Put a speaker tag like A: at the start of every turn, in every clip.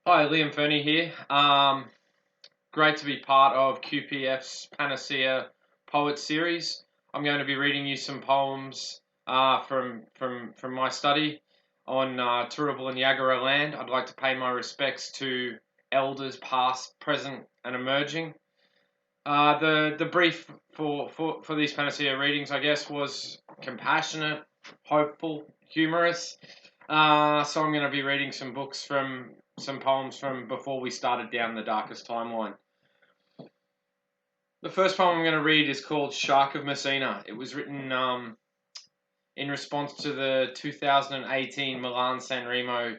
A: Hi, Liam Ferney here. Great to be part of QPF's Panacea Poets series. I'm going to be reading you some poems from my study on Turrbal and Yagara land. I'd like to pay my respects to elders past, present, and emerging. The brief for these Panacea readings, I guess, was compassionate, hopeful, humorous. So I'm going to be reading some poems from before we started down the darkest timeline. The first poem I'm going to read is called Shark of Messina. It was written in response to the 2018 Milan-San Remo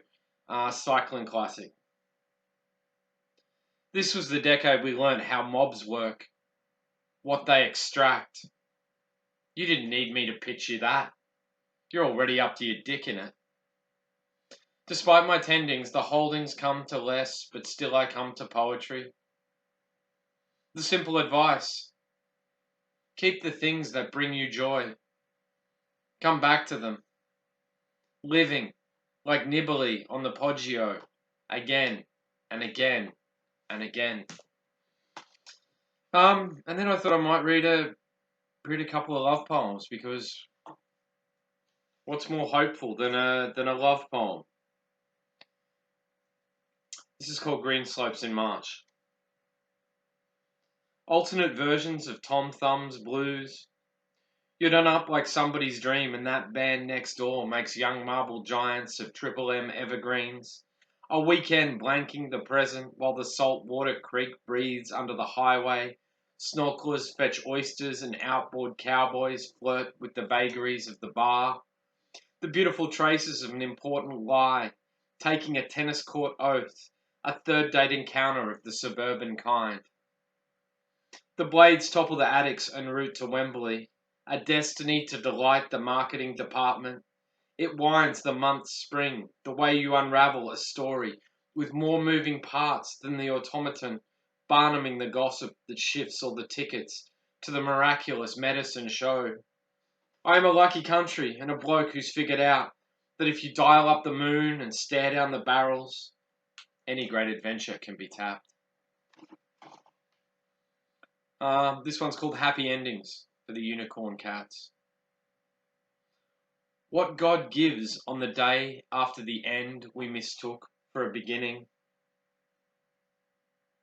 A: cycling classic. This was the decade we learnt how mobs work, what they extract. You didn't need me to pitch you that. You're already up to your dick in it. Despite my tendings, the holdings come to less, but still I come to poetry. The simple advice: keep the things that bring you joy. Come back to them. Living, like Nibali on the Poggio, again and again and again. And then I thought I might read a couple of love poems, because what's more hopeful than a love poem? This is called Green Slopes in March. Alternate versions of Tom Thumb's blues. You're done up like somebody's dream, and that band next door makes young marble giants of Triple M evergreens. A weekend blanking the present while the saltwater creek breathes under the highway. Snorkelers fetch oysters and outboard cowboys flirt with the vagaries of the bar. The beautiful traces of an important lie, taking a tennis court oath, a third date encounter of the suburban kind. The blades topple the attics en route to Wembley, a destiny to delight the marketing department. It winds the month's spring, the way you unravel a story with more moving parts than the automaton barnuming the gossip that shifts all the tickets to the miraculous medicine show. I am a lucky country and a bloke who's figured out that if you dial up the moon and stare down the barrels, any great adventure can be tapped. This one's called Happy Endings for the Unicorn Cats. What God gives on the day after the end we mistook for a beginning.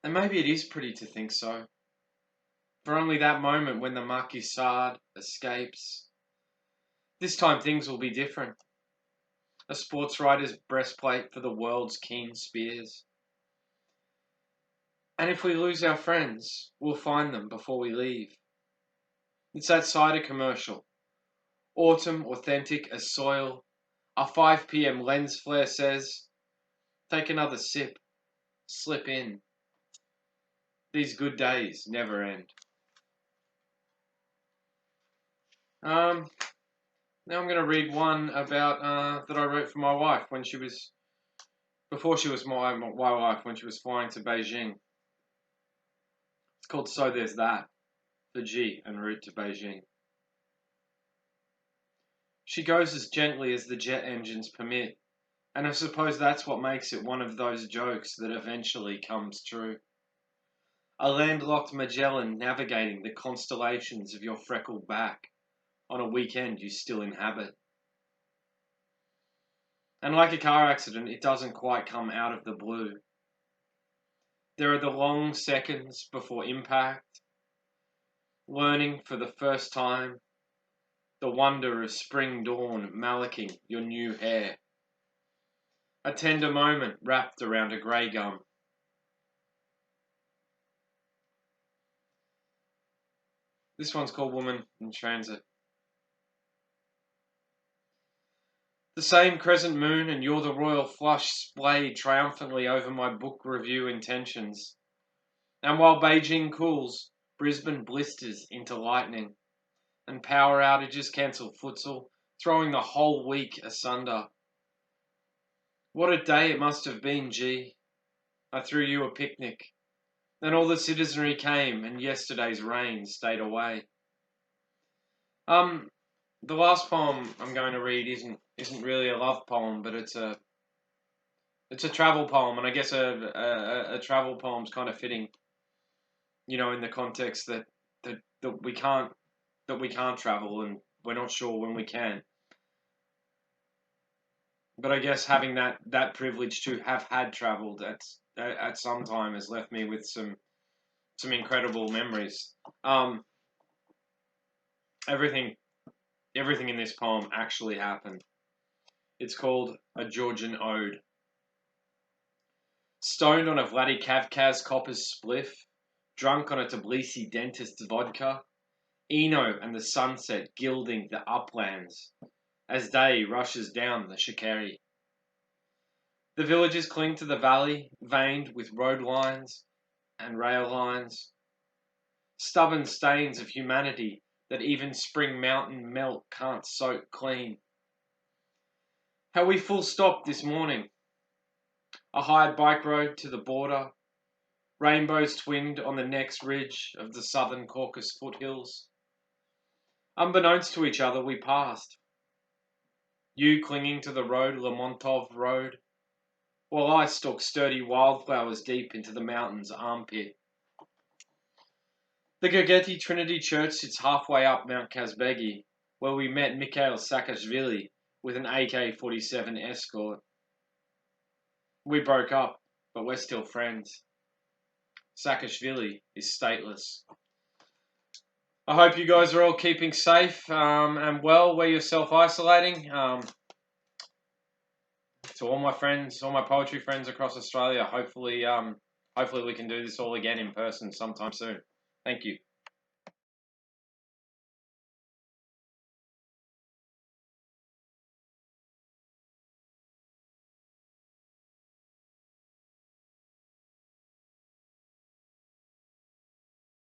A: And maybe it is pretty to think so. For only that moment when the Maquisard escapes. This time things will be different. A sports writer's breastplate for the world's keen spears. And if we lose our friends, we'll find them before we leave. It's that cider commercial. Autumn authentic as soil. A 5 p.m. lens flare says, take another sip, slip in. These good days never end. Now I'm going to read one about that I wrote for my wife before she was my wife, when she was flying to Beijing. It's called So There's That, for G en route to Beijing. She goes as gently as the jet engines permit, and I suppose that's what makes it one of those jokes that eventually comes true. A landlocked Magellan navigating the constellations of your freckled back on a weekend you still inhabit. And like a car accident, it doesn't quite come out of the blue. There are the long seconds before impact, learning for the first time, the wonder of spring dawn malacking your new hair. A tender moment wrapped around a grey gum. This one's called Woman in Transit. The same crescent moon and you're the royal flush splayed triumphantly over my book review intentions. And while Beijing cools, Brisbane blisters into lightning, and power outages cancel futsal, throwing the whole week asunder. What a day it must have been, G. I threw you a picnic. Then all the citizenry came, and yesterday's rain stayed away. The last poem I'm going to read isn't really a love poem, but it's It's a travel poem, and I guess a travel poem's kind of fitting, in the context that we can't travel, and we're not sure when we can. But I guess having that privilege to have had travelled at some time has left me with some incredible memories. Everything in this poem actually happened. It's called A Georgian Ode. Stoned on a Vladikavkaz copper's spliff, drunk on a Tbilisi dentist's vodka, Eno and the sunset gilding the uplands as day rushes down the Shikari. The villages cling to the valley, veined with road lines and rail lines, stubborn stains of humanity that even spring mountain melt can't soak clean. How we full stopped this morning, a hired bike road to the border, rainbows twinned on the next ridge of the southern Caucasus foothills. Unbeknownst to each other, we passed. You clinging to the road, Lermontov Road, while I stalked sturdy wildflowers deep into the mountain's armpit. The Gageti Trinity Church sits halfway up Mount Kazbegi, where we met Mikhail Saakashvili with an AK-47 escort. We broke up, but we're still friends. Saakashvili is stateless. I hope you guys are all keeping safe and well where you're self-isolating. To all my friends, all my poetry friends across Australia, hopefully we can do this all again in person sometime soon. Thank you.